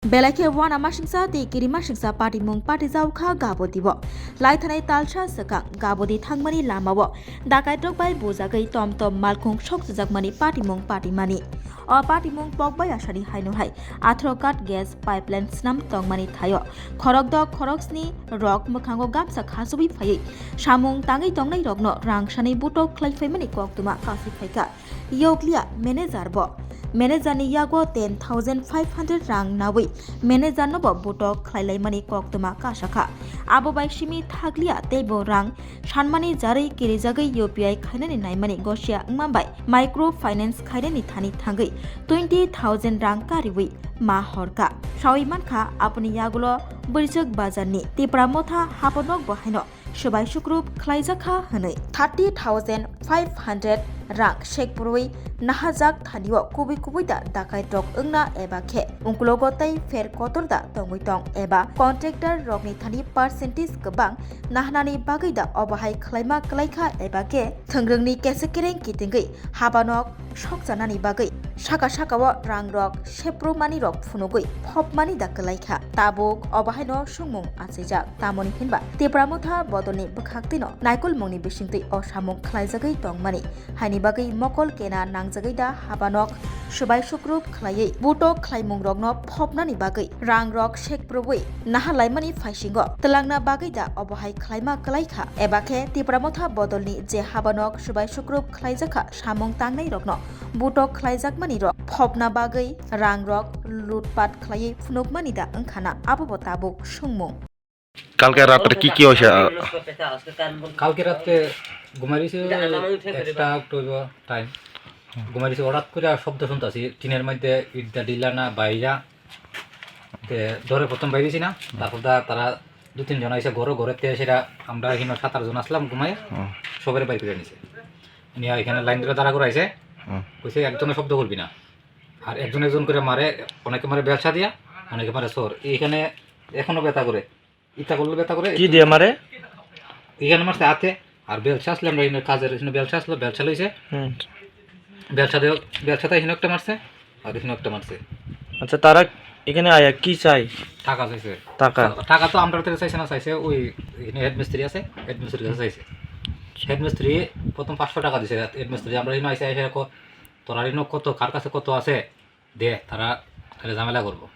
Belake wana masingsa ti kiri masingsa party mung party zawkha gabodibo laithanai talsa saka gabodi thangmani lamawo dakai drokbai bojagai tomtom malkhung sokjakmani party mani o party mung pokbai asani haino hai athrokat gas pipeline snam tongmani thayo khoroksni rok mukhango gamsa khasobi phai samung tangai tongnai rokno rangsani buto khlaifai koktuma kasi phaika yoklia manager ni yago 10,500 rang nawi manager no boto khlailai mani koktuma kasakha abo bai simi thaglia tebo rang sanmani jari kirijagai UPI khainani naimani gosia ngmambai micro finance khainani thani thangai 20,000 rang kariwi ma horka sawi mankha apni yagulo birjak bazarni tipramotha haponok bahaino সবাই সুক্রুপ খ্লাইজাখা হनै 30,500 রাং শেকপুরই নাহাজাক থানিও কুবি দাকাই টক ওংনা এবা খে উংকুলগতাই ফের কতরদা তংমৈতং এবা contractor রকনি Thani percentage गोबां নাহনানি বাগৈদা অবাহাই খ্লাইমা ক্লাইখা এবা কে थोंग्रोंनि केसेकेरें कितिंगै हाबानक सकजानानि बागै साकाव रां रक सेप्रमानि रक फुनुगै फबमानि दाकलाइखा ताबुक अबाहायनो सुंमुं आसैजाक तामनि हिनबा तेप्रामथा बदलनि बखाक्तिनो नायकुल मुंनि बिसिंतै असामुं ख्लाइजागै तंमानि हानि बागै मकल केना नांजागै दा हाबानक सबाय सुक्रुप ख्लायै बुटक ख्लाइमुं रकनो फबनानि बागै रां रक सेकप्रबै नाहालाइमानि फाइसिंगो तलांना बागै दा अबाहाय ख्लाइमा क्लाइखा एबाखे तेप्रामथा बदलनि जे हाबानक सबाय सुक्रुप ख्लाइजाखा सामुं तांनाय रकनो बुटक ख्लाइजाकमानि रक फबना बागै रां रक लुटपाट ख्लायै फुनुकमानि दा ओंखाना आबो ताबुक सुंमुं কালকে রাতে কি হয়েছে কালকে রাতে ঘুমাইছি 1টা অক্টোবর টাইম ঘুমাইছি হঠাৎ করে শব্দ শুনতাছি টিনের মধ্যে ইটটা ডিলা না বাইরা ধরে প্রথম বাইরেছি না তারপর তারা 2-3 জন আইসা ঘরেতে সেটা আমরা এখানে 7-8 জন আসলাম ঘুমাই সবাই বাইর করে নিছে নিয়ে এখানে লাইন ধরে দাঁড়া করাইছে কইছে একজনের শব্দ করবি না আর একজন করে মারে অনেকে মারে ব্যবসা দিয়া অনেকে মারে সর এখানে এখনো ব্যথা করে ইটা করলে ব্যথা করে কি দিয়ে মারে এখানে মারছে হাতে আর বেলচা আসলে আমরা এখানে কাজের এখানে বেলচা আসলো বেলচা লইছে বেলচাতে এখানে একটা মারছে আর এখানে একটা মারছে। আচ্ছা তারা এখানে আয়া কি চাই টাকা চাইছে টাকা তো আমরা থেকে চাইছে না চাইছে ওই এখানে হেডমিস্ত্রি আছে হেডমিস্ত্রির কাছে চাইছে হেডমিস্ত্রি প্রথম 500 টাকা দিছে হেডমিস্ত্রি আমরা এখানে আইসে এসে তোরা ঋণ কত কার কাছে কত আছে দে তারা তাহলে ঝামেলা করবো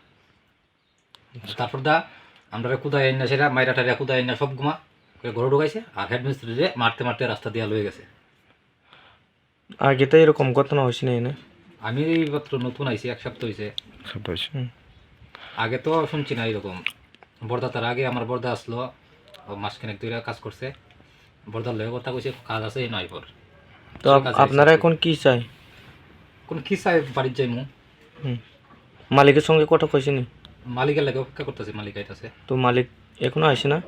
তারপর আমরা কুদায় আইনা সেটা মাইরা টাইরা কুদায় আইনা সব ঘুমা ঘরে ঢুকাইছে আর হেডমিস্ত্রি মারতে রাস্তা দিয়া লয়ে গেছে। আগে তো এরকম ঘটনা হয়েছে না আমি মাত্র নতুন আইছি 1 সপ্তাহ হয়েছে আগে তো শুনছি না এরকম বর্দা তার আগে আমার বর্দা আসলো মাসখানেক ধরে কাজ করছে বর্দার লয়ে কথা কইছে কাজ আছে নয় পর তো আপনারা এখন কি চাই কোন কি চাই বাড়ির যাইমু মালিকের সঙ্গে কথা কইছে নি মালিকের লাগে অপেক্ষা করতেছে মালিক আইতাছে তো মালিক এখনো আসে না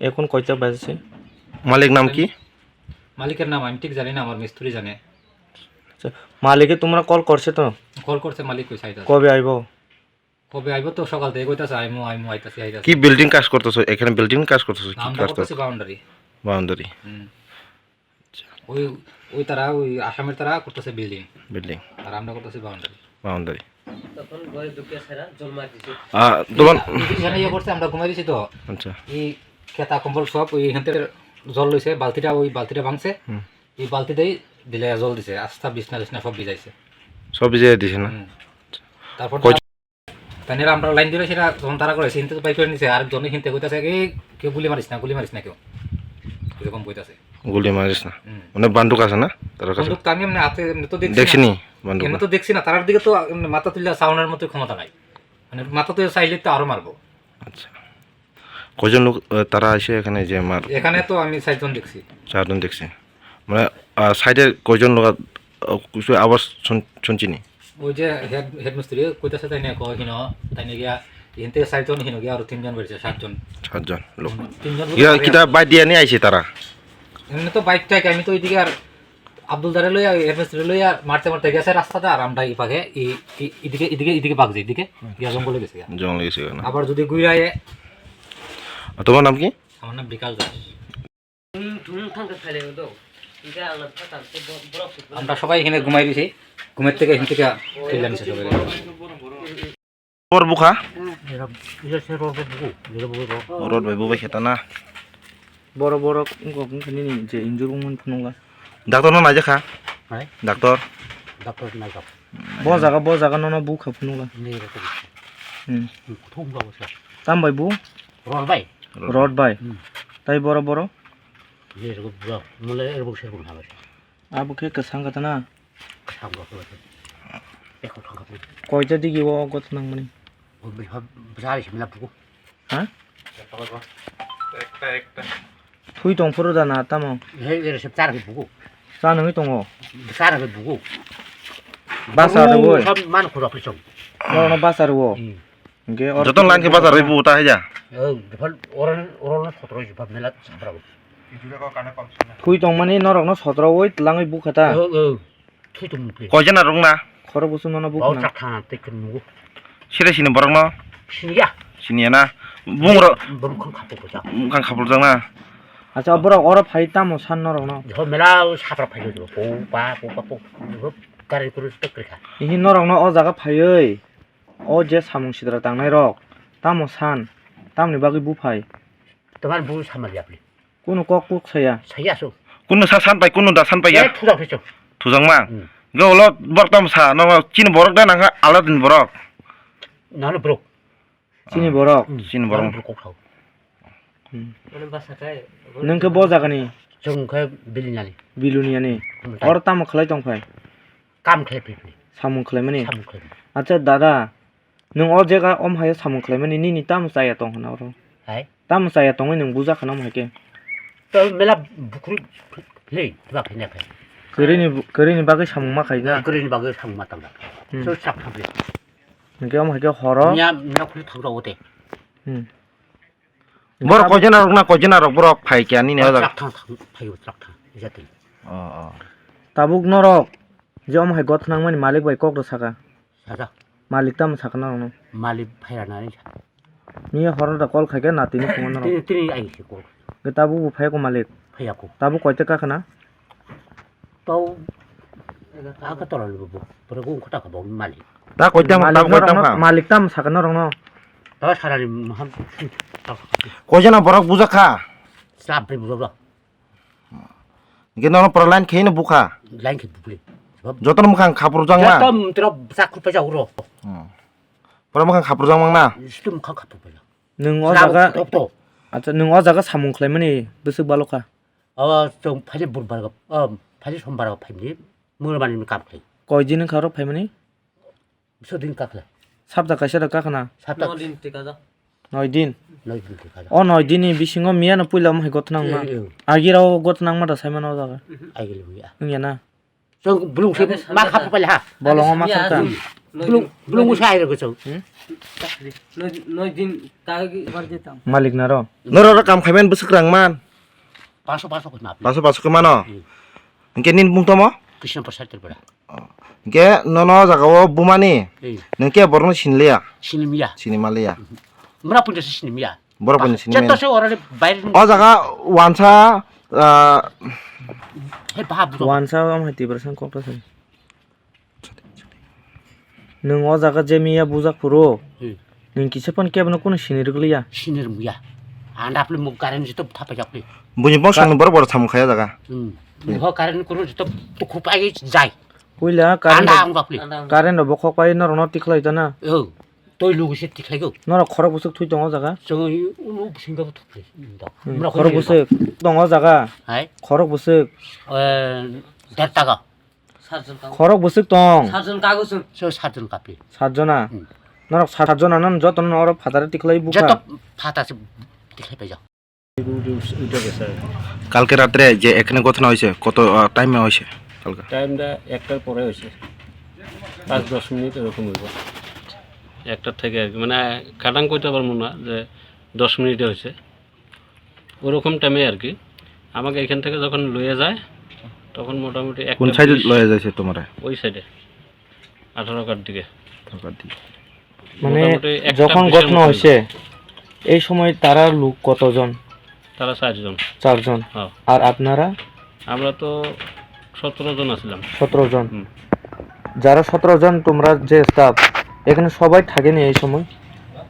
এখন কয়টা বাজছে মালিক নাম কি মালিকের নাম আমি ঠিক জানি না আমার মিস্ত্রি জানে। আচ্ছা মালিকে তোমরা কল করছে তো কল করছে মালিক কইছে আইতাছে কবে আইবো তো সকাল থেকে কইতাছে আইমু আইতাছি কি বিল্ডিং কাজ করতেছো এখানে বিল্ডিং কাজ করতেছো কি কাজ করতেছি বাউন্ডারি ওই তারা ওই আসামের তারা করতেছে বিল্ডিং আর আমরা করতেছি বাউন্ডারি তখন ঘরে ঢুকে সেরা জল মার দিছে তখন এখানে করছে আমরা ঘুমাই দিছি তো আচ্ছা এই খেতা কম্বল সব ওই এখান থেকে জল লইছে বালতিটা ভাঙছে এই বালতিতেই দিলে জল দিছে আস্থা বিছনা সব ভিজাইছে দিছে না তারপর তাইনেরা আমরা লাইন দিলে সেটা যখন তারা করেছে হিনতে বাইক করে নিছে আর জনে হিনতে কইতাছে এই কেউ গুলি মারিস না কেউ এরকম কইতাছে গুলি মারিস না মানে বান্দুক আছে না তার কাছে বান্দুক আমি এমনি হাতে তো দেখছিনি বান্দুক এমনি তো দেখছি না তার দিকে তো মাথা তুললে সাউন্ডের মতো ক্ষমতা নাই মানে মাথা তুলে চাইলে তো আরো মারবো। আচ্ছা কয়জন লোক তারা এসে এখানে যে মার এখানে তো আমি 4 জন দেখছি মানে সাইডে কয়জন লোক কিছু আওয়াজ শুনছি নি ওই যে হেডমিস্ত্রি কইতাছে তাই না কয় কিনো তাই না গিয়া এখান থেকে 4 জন হিনো গিয়া আর 3 জন বেরিয়েছে 7 জন লোক কিটা বাইক দিয়ে নিয়ে আইছে তারা এমনি তো বাইকটাকে আমি তো ওইদিকে আর আব্দুল দারে লইয়া হেডমিস্ত্রি লইয়া মারতে গেছে রাস্তাটা আর আমরা এই পাকে এদিকে বাগ যাই এদিকে গিয়া জঙ্গলে গেছে আবার যদি ঘুরায়। তোমার নাম কি? আমার নাম বিকাশ দাস। আমরা সবাই এখানে ঘুমাই দিছি ঘুমের থেকে এখান থেকে সবাই বড় বুখা 이제 새로 보고 이제 보고 রড ভাই বুবাই খেতা না বড় বড় কোনখানে যে ইনজুর মন ফুনুলা ডাক্তার না নাইজা খা হ্যাঁ ডাক্তার ডাক্তার নাই যাব ব জায়গা নন বু খা ফুনুলা 네 이렇게 통과 보세요 তাম বাই বু রবাই রড বাই তাই বড় বড় 네 이거 뭐야 몰래 일본 새로 하고 আবু কে কাসাং কাতা না 참고 그거 에코 참고 কয়টা দিগি ও গত নাং মানে 자리 심나 보고 হ্যাঁ থুই দং ফরো জানা তাম 얘를 십 자르게 보고 জানই দङ 자르게 보고 বাসার ও 만 고라 그죠 নরন বাসার ও গে অর যতন লাইনকে বাজার হইব তা হেজা 발 오른 소도로 집 메라 잡라고 থুই দং মানে নরন 17 ওই লাঙই বু খাতা 투좀 그 কয়জন আর রংনা খর বসু নন বু 어 না 짝한 때큰 누구 সিরে সিনে বরং ন 신이야 সিনিয়া না বুংর 멈큰 갖고 보자 মুখান খাবল জাং না আচ্ছা বড় অর ফাই তাম সান নরন 저 메라 사드라 파이죠 뽀빠 이거 가리 그릇 떡그리가 হি নরন অ জায়গা ফাইই অ যে সামুং সিদরা তাংনাই রক তাম সান তামনি বাকি বু ফাই তোমার 부 삼말이야 그래 কোন কক কুক ছায়া 사야소 কুনো সা সান পাই কুনো দা সান পাই 얘 투자 그랬죠 থুজাং মা গৌল বরতাম সা ন চিন বরক দা নাঙ্গা আলা দিন বরক 나는 브록 চিনি বরক চিন বরং 브록 꼭 하고 নংকে ব জাগানি 정그 빌리냐니 বিলুনিয়ানি অর তাম খলাই দং ফাই 깜 클래피니 সামুং খলাই মানে 참 클래피 আচ্ছা দাদা নং অ জায়গা অম হায় সামুং খলাই মানে নি তাম চায়া দং হনা অর 아이 তাম চায়া দং নং বুজা খানাম হাইকে 또 메라 부크리 플레이 그 앞에 내 앞에 그리니 바기 사मुং 마 খাইনা 그러니 막을 상마 땅다 저싹 하고 নংকে অম হাইকে হর 그냥 메라 쿨 타고 오대 বড় কয়জন আর রংনা কয়জন আর বরক ফাই কে আনি নেওয়া 싹탕 파이고 싹탕 이제들 অ অ তাবুক নরক যে অম হাই গত নাং মানে মালিক বাই কক সাকা 사자 মালিক তাম সাকা নরন 말리 파이라나니 নি হর দা কল খাইকে নাতিনি ফুঙন নরক 뜨니 아이시고 গে তাবু ফাই কো মালিক 파이하고 তাবু কয়তে কাখানা 또 아까 떨어지고 뭐 그리고 코다가 뭐 말리 তা কইতাম তা কইতাম খা মালিক তাম সাকা নরন 나 사람이 한 কয়জন আর বরক বুজা খা 쌈프리 무서워 গে ন প্রলাইন খেই না বুখা 라인키 부블리 যতন মুখান খাপুর জাং না 좀 들어 싹 빼자 울어 পর মুখান খাপুর জাং মাং না 시좀 칸 카푸 빼자 নং অ জাগা 없도 আচ্ছা নং অ জাগা সামুং খলাই মানে বসুক বালকা 좀 파지 물바라가 파지 손바라가 파니 뭘 많이 깜빡이 কয়দিন খারো ফাই মানে 서딘 깎래 সাবদা কাইসা কাখানা 삽다 9 দিন 너희 들 가자 অ 9 দিনই বিসিংও মিয়ানো পুইলা অম হাই গত নাং মা আগিরাও গত নাং মাটা সাইমান অ জাগা 알길래 뭐야 응야나 저 물웅새 막 카푸 빨리 하 বলং মা খাতা 물웅새 아이를 그죠 মালিক নার নর কাম খাইমেন বসুক রাং মান 봐서 그 나. বাসু বাসু কে মানো কে নিন বুংতম 그시는 벌 살들 보라. কে নন জাগাও বুমানি 예. নকে বরন সিনলিয়া 신임이야. সিনিমালিয়া 문 아픈 데서 신임이야. বরবন সিনিমেন 저 오라를 바이를 অ জাগা ওয়ানসা 해 봐. 무서. ওয়ানসা অম হাই তিব্রাসান ককটা সাই নং অ জাগা যে মিয়া বুজাক পুরো 예. নং কিছেপন কেবন কোন সিনিরগলিয়া 신이는 뭐야? 안 아플 뭐 가는 짓도 타파 잡고. বুঝিবং সাং বড় বড় থাম খায়া জাগা 뭐 가는 거를 짓도 또 고빠게 자이. পুইলা 안 কারেন্ট 나온 거 아플. কারেন্ট বখক পাই নর ন টিখলাইতানা 어. 또 누구 시 틱하고. নর খর বুসুক থুই দং অ জাগা 저 오늘 생각부터 그래. 문 খর বুসুক দং অ জাগা 아이. খর বুসুক 됐다가 খর বুসুক দং 저 사전 갚이. সাতজনা নর সাতজনা নন যতন নর ফাদারে টিখলাই বুকা 저또 파다서 틱해 빼자. কালকে রাত্রে যে এখানে ঘটনা হয়েছে কত টাইমে হয়েছে কালকে টাইমটা একটার পরে হয়েছে 5-10 মিনিট এরকম হইব একটার থেকে আর কি মানে কাটাং কইতে পারবো না যে 10 মিনিটে হয়েছে ওরকম টাইমে আর কি আমাকে এখান থেকে যখন লয়ে যায় তখন মোটামুটি কোন সাইডে লয়ে যাইছে তোমারে ওই সাইডে 18 কার দিকে মানে মোটামুটি একটা যখন বিশের ঘটনা মতো হয়েছে এই সময় তারা লোক কতজন তারা 4 জন 4 জন হ্যাঁ আর আপনারা আমরা তো 17 জন আছিলাম 17 জন হুম। যারা 17 জন তোমরা যে স্টাফ এখানে সবাই থাকেনি এই সময়?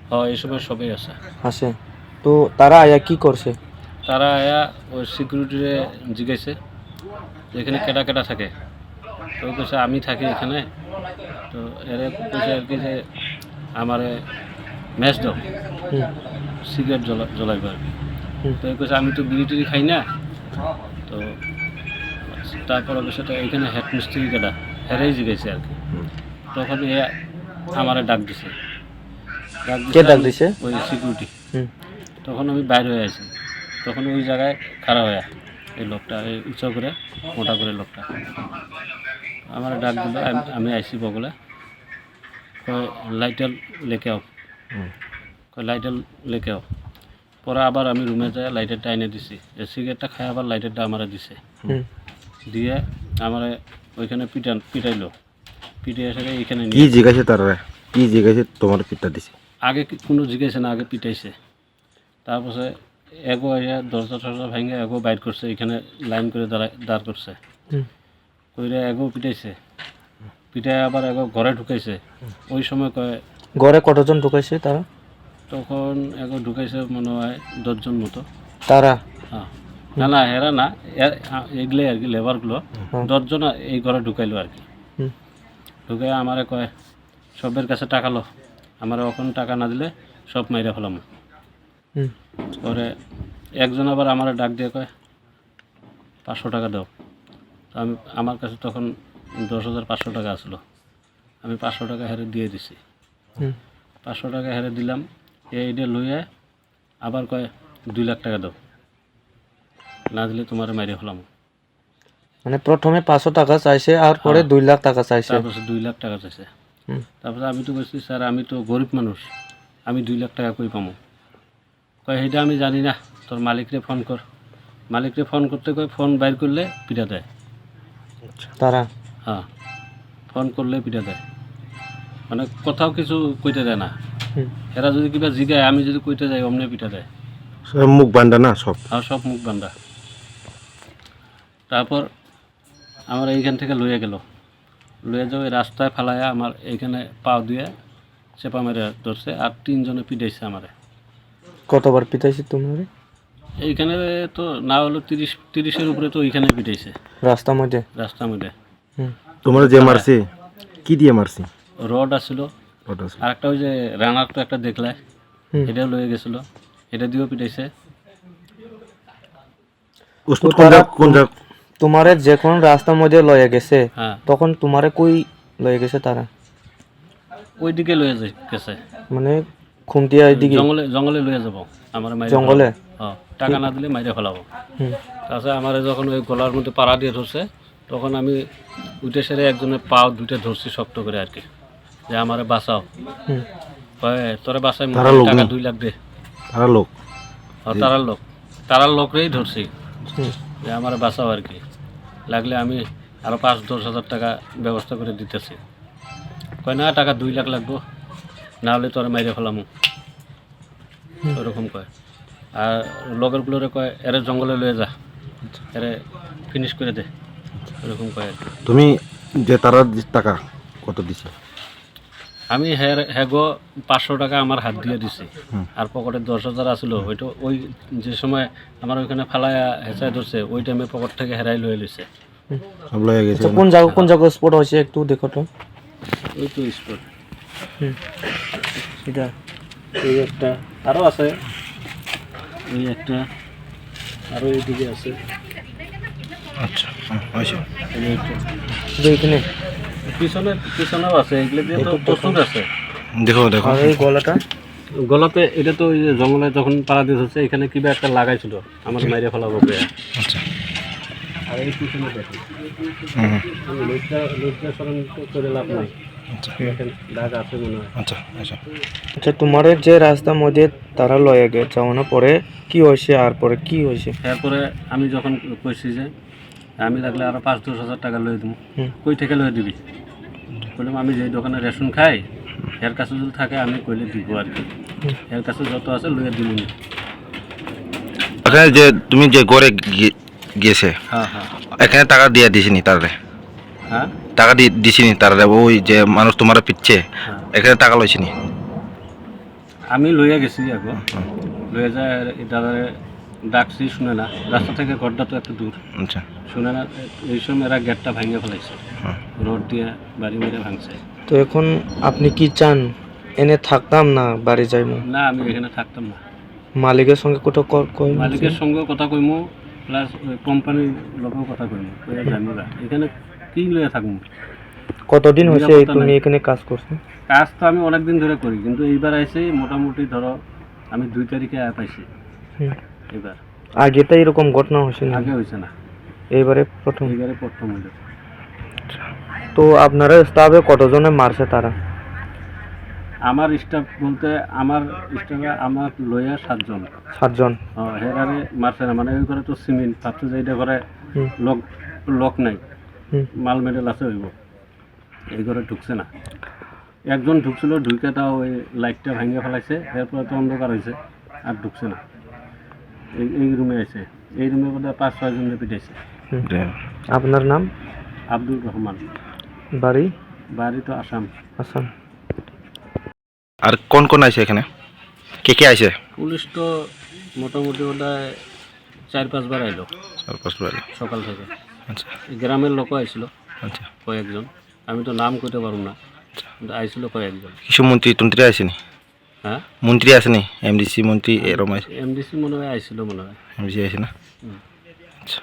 হ্যাঁ এই সময় সবাই আছে। আসে তো তারা আয়া কি করছে? তারা আয়া ওই সিকিউরিটিরে জিজ্ঞাসে যে এখানে কেটা কেটা থাকে, তো ও কইছে আমি থাকি এখানে। তো এর কইছে আর কি যে আমার ম্যাচ দাও, হুম, সিগারেট জ্বলাইব আর কি। হুম, তো কইছে আমি তো বিড়ি টিড়ি খাই না। তো তারপরে সেটা এখানে হেড মিস্ত্রি কেটা হেরেই জিজ্ঞাসে আর কি। তখন এ আমারে ডাক দিছে। কে ডাক দিছে? ওই সিকিউরিটি। হুম, তখন আমি বাইরে হয়ে আছি, তখন ওই জায়গায় খাড়া হয়ে এই লোকটা, এই উঁচা করে মোটা করে লোকটা আমার ডাক দিল। আমি আইসি বগলে, কয় লাইটার লেকে আও, কয় লাইটার লেকে আও। পরে আবার আমি রুমে যাই লাইটারটা এনে দিছি, এই সিগারেটটা খাই আবার লাইটারটা আমারে দিছে। হুম। দিয়ে আমারে ওইখানে পিটাইলো, পিটে এসে এইখানে কি নিয়ে জিজ্ঞাসা তারা, কি জিজ্ঞাসা তোমার পিতা দিছে? আগে কোনো জিজ্ঞাসা না, আগে পিটাইছে। তারপরে এগো এসে দরজা টরজা ভেঙে এগো বাইর করছে, এখানে লাইন করে দাঁড় করছে। হুম। কইরে এগো পিটাইছে, পিটাই আবার এগো ঘরে ঢুকাইছে। ওই সময় কয় ঘরে কতজন ঢুকাইছে তারা? তখন এগো ঢুকাইছে মনে হয় 10 জন মতো। তারা? হ্যাঁ, না না এরা না, এগুলোই আর কি লেবারগুলো 10 জন এই ঘরে ঢুকাইলো আর কি। হুম, ঢুকাই আমারে কয় সবের কাছে টাকা লো, আমার এখন টাকা না দিলে সব মাইরা ফেলাম। হুম, পরে একজন আবার আমার ডাক দিয়ে কয় 500 টাকা দাও। তো আমার কাছে তখন 10,500 টাকা আসলো, আমি 500 টাকা হেরে দিয়ে দিছি। হুম। 500 টাকা হেরে দিলাম, এইটা লইয়া আবার কয় 2 লাখ টাকা দাও, না দিলে তোমার মাইরে ফেলাম। মানে প্রথমে 500 টাকা চাইছে আর পরে 2 লাখ টাকা চাইছে। তারপরে 2 লাখ টাকা চাইছে। হুম। তারপরে আমি তো বলছি স্যার আমি তো গরিব মানুষ, আমি 2 লাখ টাকা কই পামো। কয় সেইটা আমি জানি না, তোর মালিকরে ফোন কর। মালিকরে ফোন করতে কয় ফোন বাইর করলে পিটা দেয়। তারা? হ্যাঁ, ফোন করলে পিটা দেয়, মানে কোথাও কিছু কইতে দেয় না। হুম, এরা যদি কিবা জিগায় আমি যদি কইতে যাই অমনে পিটা দেয়। সব মুখ বান্ধা না সব? আর সব মুখ বান্ধা। তারপর আমার এইখান থেকে লইয়া গেল, লইয়া যাও এই রাস্তায় ফালাইয়া আমার এইখানে পাও দিয়ে চেপা মেরে ধরছে, আর 3 জনে পিটাইছে আমারে। কতবার পিটাইছে তোমারে? এইখানে তো না হলো 30-30-এর উপরে তো এইখানে পিটাইছে রাস্তার মধ্যে? রাস্তার মধ্যে। হুম, তোমার যে মারছে কি দিয়ে মারছে? রড আসছিল, ওটা আছে। আর একটা ওই যে রানার তো একটা দেখলে হুম। এটাও লয়ে গেছিল, এটা দিয়েও পিটাইছে। উসমান তারা কোন তোমারে যখন রাস্তার মধ্যে লয়ে গেছে হ্যাঁ, তখন তোমারে কই লয়ে গেছে তারা? ওইদিকে লয়ে গেছে, মানে খুমটিয়া এইদিকে? জঙ্গলে লয়ে যাব আমার মাইরে জঙ্গলে? ফেলাবো। হ্যাঁ, টাকা না দিলে মাইরে ফেলাবো। হুম, তাছাড়া আমার যখন ওই গলার মধ্যে পাড়া দিয়ে ধরছে, তখন আমি উঠে সেরে একজনের পাও দুটো ধরছি শক্ত করে আর কি, যে আমারে বাঁচাও। হুম। কয় তোরে বাঁচাই তারা লোক টাকা না? 2 লাখ দে। তারা লোক? তারার লোকরেই ধরছি, হুম। যে আমারে বাঁচাও আর কি, লাগলে আমি আরও 5-10 হাজার টাকা ব্যবস্থা করে দিতেছি। কয় না টাকা 2 লাখ লাগবো, না হলে তোরে মাইরে ফেলামু, ওরকম কয়। আর লগরগুলোরে কয় এরে জঙ্গলে লয়ে যা, এরে ফিনিশ করে দে, ওরকম কয় আর কি। তুমি যে তারা টাকা কত দিছে? আমি হ্যাগো 500 টাকা আমার হাত দিয়ে দিছি, আর পকেটে 10,000 আসলো। ওইটা ওই যে সময় আমার ওইখানে ফালায়া হেঁচাই ধরছে, ওই টাইমে পকেট থেকে হেরাই লয়ে লইছে। সব লয়ে গেছে? আচ্ছা, কোন জায়গা স্পট হয়েছে একটু দেখো তো। ওই তো স্পট এটা এই একটা, আরও আছে ওই একটা, আরও এইদিকে আছে। আচ্ছা আচ্ছা। এই একটা। এখানে পিছনেও আছে, এগুলো দিয়ে তো প্রচুর আছে। দেখো দেখো। আর এই গলাটা? গলাতে এটা তো ওই যে জঙ্গলে যখন পাড়া দিয়ে ধরছে, এখানে কিবা একটা লাগাইছিল আমার মাইরে ফেলাবো পেয়ে। আচ্ছা। আর এই পিছনে দেখেন, হুম। লজ্জা স্মরণ করে লাভ নাই, আচ্ছা দেখেন দাগ আছে মনে হয়। আচ্ছা আচ্ছা। আচ্ছা, তোমার যে রাস্তার মধ্যে তারা লয়ে গেছে যাওয়ানোর পরে কি হয়েছে আর পরে কি হয়েছে? এরপরে আমি যখন কইছি যে আমি লাগলে আরো 5-10 হাজার টাকা লয়ে দিব, হুম। কই থেকে লয়ে দিবি? বললাম আমি যে দোকানে রেশন খাই এর কাছে যদি থাকে আমি কইলে দিব আর কি, এর কাছে যত আছে লয়ে দিব। এখানে যে তুমি যে ঘরে গেছে হ্যাঁ হ্যাঁ এখানে টাকা দিয়ে দিছিনি তারে? হ্যাঁ টাকা দিছিনি তারে? ওই যে মানুষ তোমার পিচ্ছে হ্যাঁ এখানে টাকা লইছে নি? আমি লইয়া গেছি আগে, লইয়া যায় দাদারে ডাকছি, শুনে না, রাস্তা থেকে ঘরটা তো একটু দূর, আচ্ছা শুনে না, এই সময় এরা গেটটা ভাঙে ফেলাইছে, রড দিয়ে বাড়ি মেরে ভাঙছে। তো এখন আপনি কি চান? এনে থাকতাম না বাড়ি যাইমু? না, আমি এখানে থাকতাম না, মালিকের সঙ্গে কোটো কই? মালিকের সঙ্গে কথা কইমু, প্লাস কোম্পানির লোকেও কথা কইমু, কইয়া জানি না এখানে কি লইয়া থাকবো। কতদিন হয়েছে নিরাপত্তা তুমি নাই। এখানে কাজ করছো? কাজ তো আমি অনেকদিন ধরে করি, কিন্তু এইবার আইসি মোটামুটি ধরো আমি 2 তারিখে পাইছি। হুম। এবার আগে তো এরকম ঘটনা হয়েছে না? আগে হয়েছে না, এইবারে প্রথম। এইবারে প্রথম হইল। তো আপনারা স্টাফে কতজনে মারছে তারা? আমার স্টাফ বলতে আমার স্টাফে আমার লইয়া 7 জন। 7 জন? হেরারে মারছে না, মানে ওই করে তো সিমেন্ট ভাবছে যে এটা করে হুম। লক নাই, হুম। মাল মেডেল আছে হইব, এই ঘরে ঢুকছে না। একজন ঢুকছিল, ঢুকে তাও ওই লাইটটা ভাঙিয়ে ফেলাইছে, এরপরে তো অন্ধকার হয়েছে, আর ঢুকছে না। এই রুমে আছে, এই রুমে বোধহয় 5-6 জন পিটাইছে। আপনার নাম? আব্দুল রহমান, বাড়ি? বাড়ি তো আসাম। আসাম। আর কোন কোন আইছে এখানে? কে আইছে? পুলিশ তো মোটামুটি বোধহয় 4-5 বার আইলো 4-5 বার। সকাল থেকে। আচ্ছা গ্রামের লোকও আইছিল আচ্ছা। কয়েকজন, আমি তো নাম কইতে পারব না, কিন্তু আইছিল কয়েকজন। কিছু মন্ত্রী আইছেনি? হ্যাঁ, মন্ত্রী আসেনি? এমডিসি মন্ত্রী এরম আইছে? এমডিসি মনে হয় আইছিল, মনে হয়। এমডিসি আইছে না? হুম। আচ্ছা।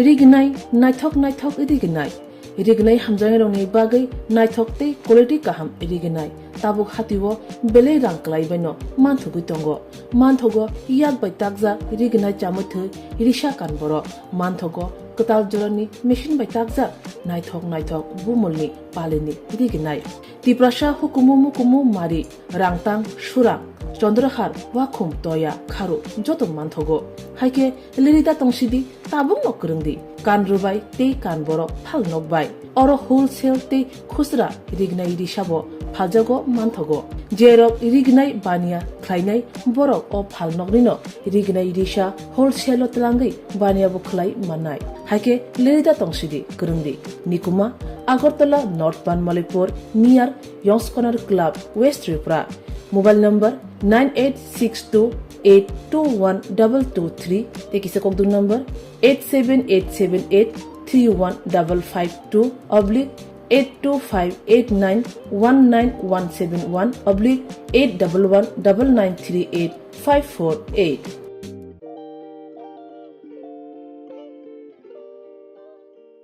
रिगनाय नायथक रिगनाय रिगनाय हामजानाय रंनि बागै नायथकते क्वालिटी काहाम रिगनाय ताबुक हातिओ बेले रां क्लाइबायनो मानथुगै दंगो मानथगो याक बाय ताकजा रिगनाय चामथो रिसा कानबरो मानथगो कताल जरनि मेशिन बाय ताकजा नायथक बुमलनि पालिनि रिगनाय तिप्रासा हुकुमु मारि रांतां सुरां चंद्रहार वाखुम तया खारु जतो मानथगो हाइके लिरिदा तंसिदि ताबुं नकरंदि कान रुबाय ते कान बरो फाल नकबाय अरो होलसेल ते खुसरा रिगनाय रिसाबो फालजागो मानथगो जेरब रिगनाय बानिया ख्लायनाय बरो अ फाल नकनिनो रिगनाय रिसा होलसेल तलांगै बानिया बो ख्लाय माननाय हाइके लिरिदा तंसिदि करंदि निकुमा Agartala north Banamalipur near Youngs corner club west Tripura mobile number 9862821223 তেকিসে ককদুন নম্বর 8787831552 8258919171811 8119938 548